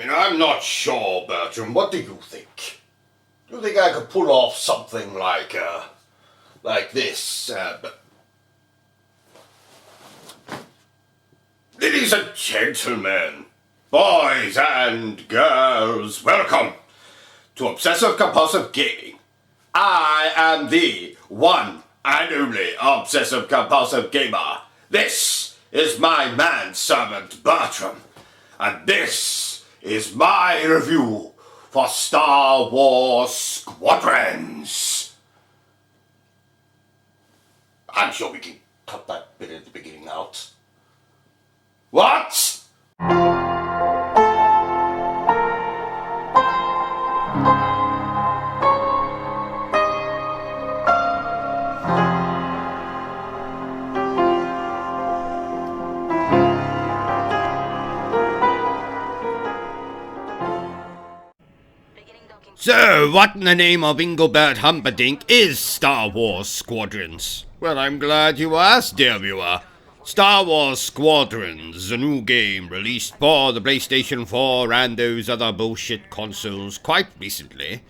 I'm not sure, Bertram. What do you think? Do you think I could pull off something like this? Ladies and gentlemen, boys and girls, welcome to Obsessive Compulsive Gaming. I am the one and only Obsessive Compulsive Gamer. This is my manservant Bertram, and this is my review for Star Wars Squadrons. I'm sure we can cut that bit at the beginning out. What? So, what in the name of Engelbert Humperdinck is Star Wars Squadrons? Well, I'm glad you asked, dear viewer. Star Wars Squadrons, a new game released for the PlayStation 4 and those other bullshit consoles quite recently,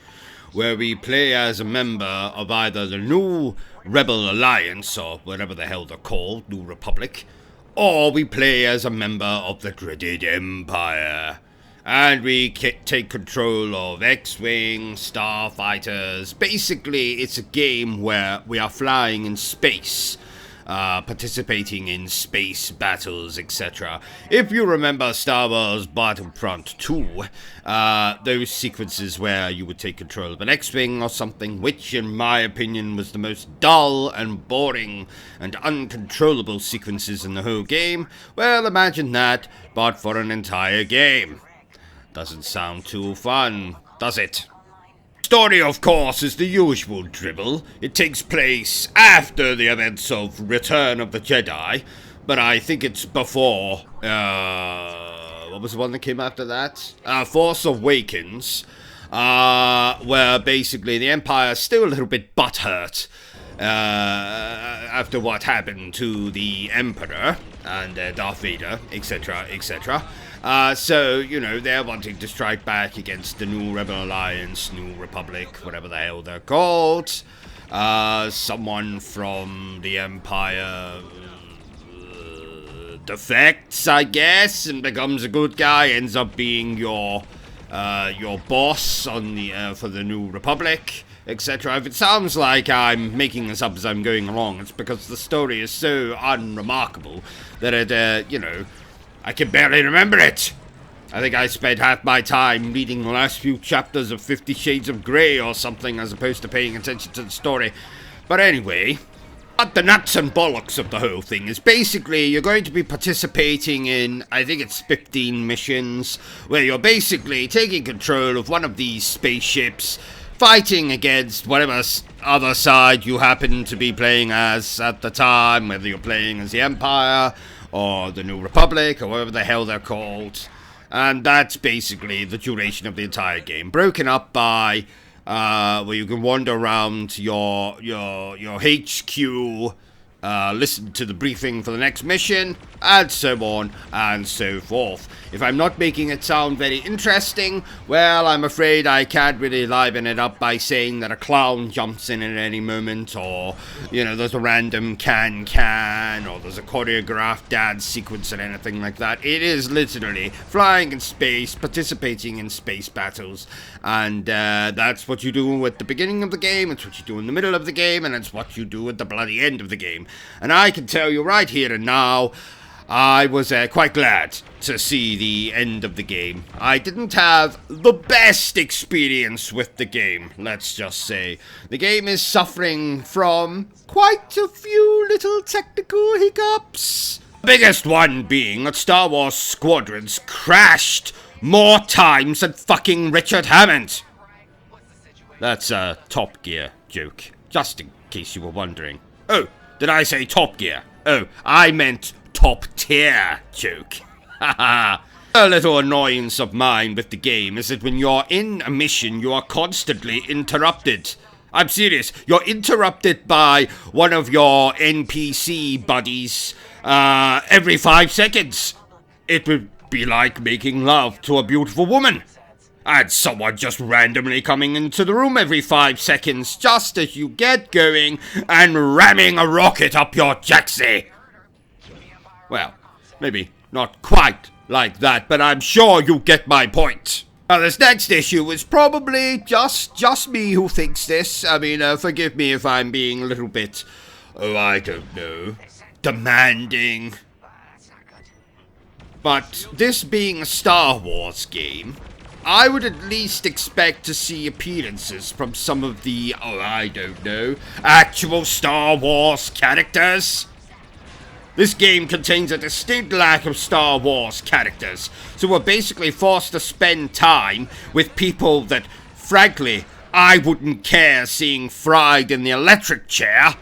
where we play as a member of either the New Rebel Alliance, or whatever the hell they're called, New Republic, or we play as a member of the dreaded Empire. And we take control of X-Wing, starfighters. Basically, it's a game where we are flying in space, participating in space battles, etc. If you remember Star Wars Battlefront 2, those sequences where you would take control of an X-Wing or something, which in my opinion was the most dull and boring and uncontrollable sequences in the whole game, well, imagine that, but for an entire game. Doesn't sound too fun, does it? Story, of course, is the usual dribble. It takes place after the events of Return of the Jedi, but I think it's before, what was the one that came after that? Force Awakens, where basically the Empire's still a little bit butthurt after what happened to the Emperor and Darth Vader, etc., etc. So, they're wanting to strike back against the New Rebel Alliance, New Republic, whatever the hell they're called. Someone from the Empire defects, I guess, and becomes a good guy, ends up being your boss on the for the New Republic, etc. If it sounds like I'm making this up as I'm going along, it's because the story is so unremarkable that it, I can barely remember it. I think I spent half my time reading the last few chapters of 50 Shades of Grey or something as opposed to paying attention to the story. But anyway, what the nuts and bollocks of the whole thing is basically you're going to be participating in, I think it's 15 missions, where you're basically taking control of one of these spaceships, fighting against whatever other side you happen to be playing as at the time, whether you're playing as the Empire or the New Republic, or whatever the hell they're called. And that's basically the duration of the entire game, broken up by where you can wander around your HQ, listen to the briefing for the next mission, and so on and so forth. If I'm not making it sound very interesting, well, I'm afraid I can't really liven it up by saying that a clown jumps in at any moment, or, there's a random can, or there's a choreographed dance sequence or anything like that. It is literally flying in space, participating in space battles, and that's what you do at the beginning of the game, it's what you do in the middle of the game, and it's what you do at the bloody end of the game. And I can tell you right here and now, I was quite glad to see the end of the game. I didn't have the best experience with the game, let's just say. The game is suffering from quite a few little technical hiccups. The biggest one being that Star Wars Squadrons crashed more times than fucking Richard Hammond. That's a Top Gear joke, just in case you were wondering. Oh, did I say Top Gear? Oh, I meant top tier joke. Haha. A little annoyance of mine with the game is that when you're in a mission, you are constantly interrupted. I'm serious. You're interrupted by one of your NPC buddies every 5 seconds. It would be like making love to a beautiful woman. And someone just randomly coming into the room every 5 seconds just as you get going and ramming a rocket up your jacksie. Well, maybe not quite like that, but I'm sure you get my point. Now, this next issue is probably just me who thinks this. I mean, forgive me if I'm being a little bit, I don't know, demanding. But this being a Star Wars game, I would at least expect to see appearances from some of the, I don't know, actual Star Wars characters. This game contains a distinct lack of Star Wars characters, so we're basically forced to spend time with people that, frankly, I wouldn't care seeing fried in the electric chair.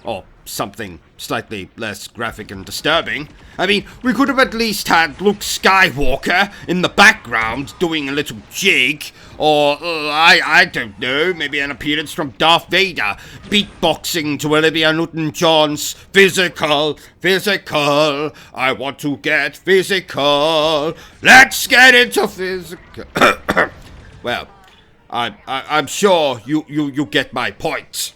Or something slightly less graphic and disturbing. I mean, we could have at least had Luke Skywalker in the background doing a little jig, or, I don't know, maybe an appearance from Darth Vader, beatboxing to Olivia Newton-John's Physical, Physical, I want to get physical, let's get into physical. Well, I'm sure you get my point.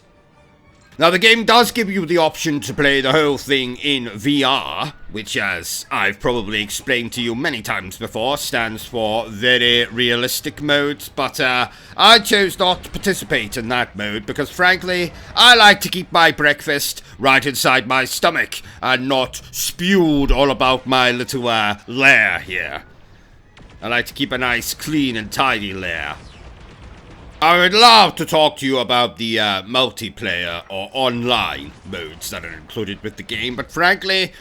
Now, the game does give you the option to play the whole thing in VR, which, as I've probably explained to you many times before, stands for Very Realistic Mode, but I chose not to participate in that mode because, frankly, I like to keep my breakfast right inside my stomach and not spewed all about my little lair here. I like to keep a nice, clean and tidy lair. I would love to talk to you about the multiplayer or online modes that are included with the game, but frankly,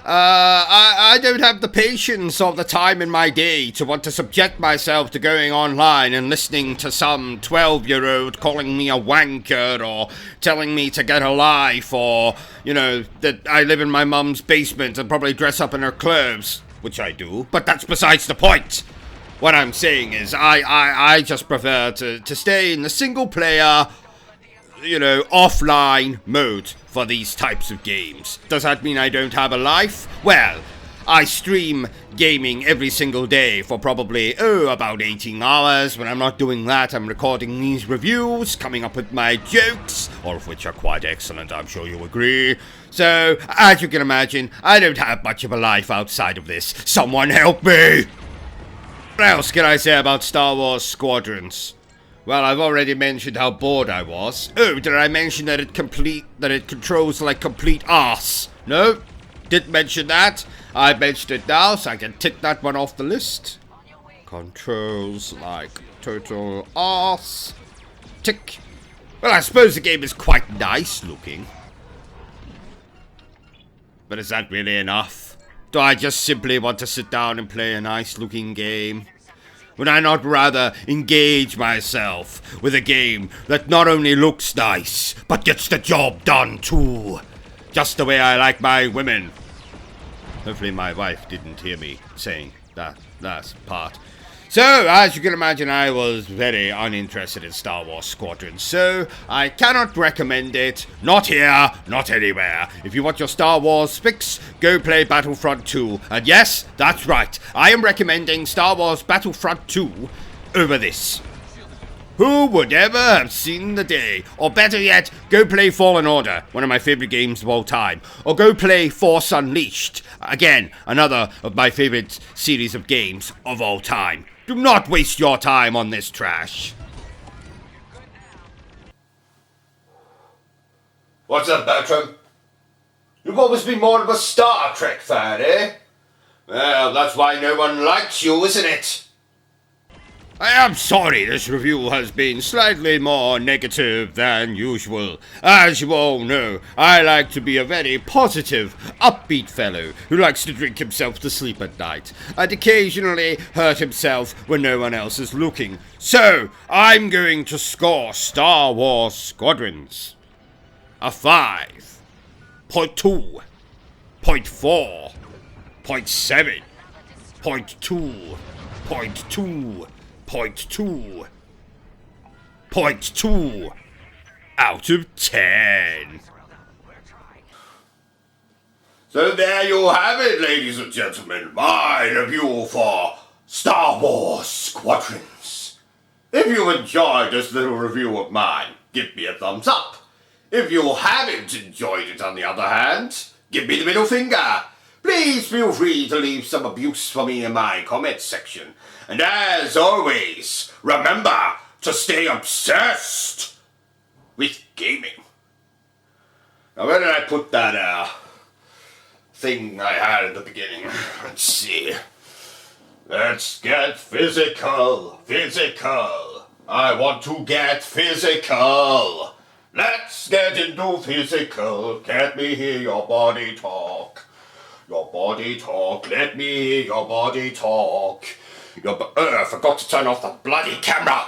I don't have the patience or the time in my day to want to subject myself to going online and listening to some 12-year-old calling me a wanker or telling me to get a life or, you know, that I live in my mum's basement and probably dress up in her clothes, which I do, but that's besides the point. What I'm saying is, I just prefer to stay in the single-player, you know, offline mode for these types of games. Does that mean I don't have a life? Well, I stream gaming every single day for probably, about 18 hours. When I'm not doing that, I'm recording these reviews, coming up with my jokes, all of which are quite excellent, I'm sure you agree. So, as you can imagine, I don't have much of a life outside of this. Someone help me! What else can I say about Star Wars Squadrons? Well, I've already mentioned how bored I was. Oh, did I mention that it controls like complete arse? No? Didn't mention that. I mentioned it now, so I can tick that one off the list. Controls like total arse. Tick. Well, I suppose the game is quite nice looking. But is that really enough? Do I just simply want to sit down and play a nice-looking game? Would I not rather engage myself with a game that not only looks nice, but gets the job done too? Just the way I like my women. Hopefully my wife didn't hear me saying that last part. So, as you can imagine, I was very uninterested in Star Wars Squadrons, so I cannot recommend it. Not here, not anywhere. If you want your Star Wars fix, go play Battlefront 2. And yes, that's right, I am recommending Star Wars Battlefront 2 over this. Who would ever have seen the day? Or better yet, go play Fallen Order, one of my favorite games of all time. Or go play Force Unleashed, again, another of my favorite series of games of all time. Do not waste your time on this trash. What's up, Bertram? You've always been more of a Star Trek fan, eh? Well, that's why no one likes you, isn't it? I am sorry this review has been slightly more negative than usual. As you all know, I like to be a very positive, upbeat fellow who likes to drink himself to sleep at night, and occasionally hurt himself when no one else is looking. So, I'm going to score Star Wars Squadrons a 5, 0.2, 0.4, 0.7, 0.2, 0.2, 0.2 out of 10. So there you have it, ladies and gentlemen, my review for Star Wars Squadrons. If you enjoyed this little review of mine, give me a thumbs up. If you haven't enjoyed it, on the other hand, give me the middle finger. Please feel free to leave some abuse for me in my comments section. And as always, remember to stay obsessed with gaming. Now where did I put that thing I had at the beginning? Let's see. Let's get physical. Physical. I want to get physical. Let's get into physical. Let me hear your body talk. Your body talk. Let me hear your body talk. I forgot to turn off the bloody camera.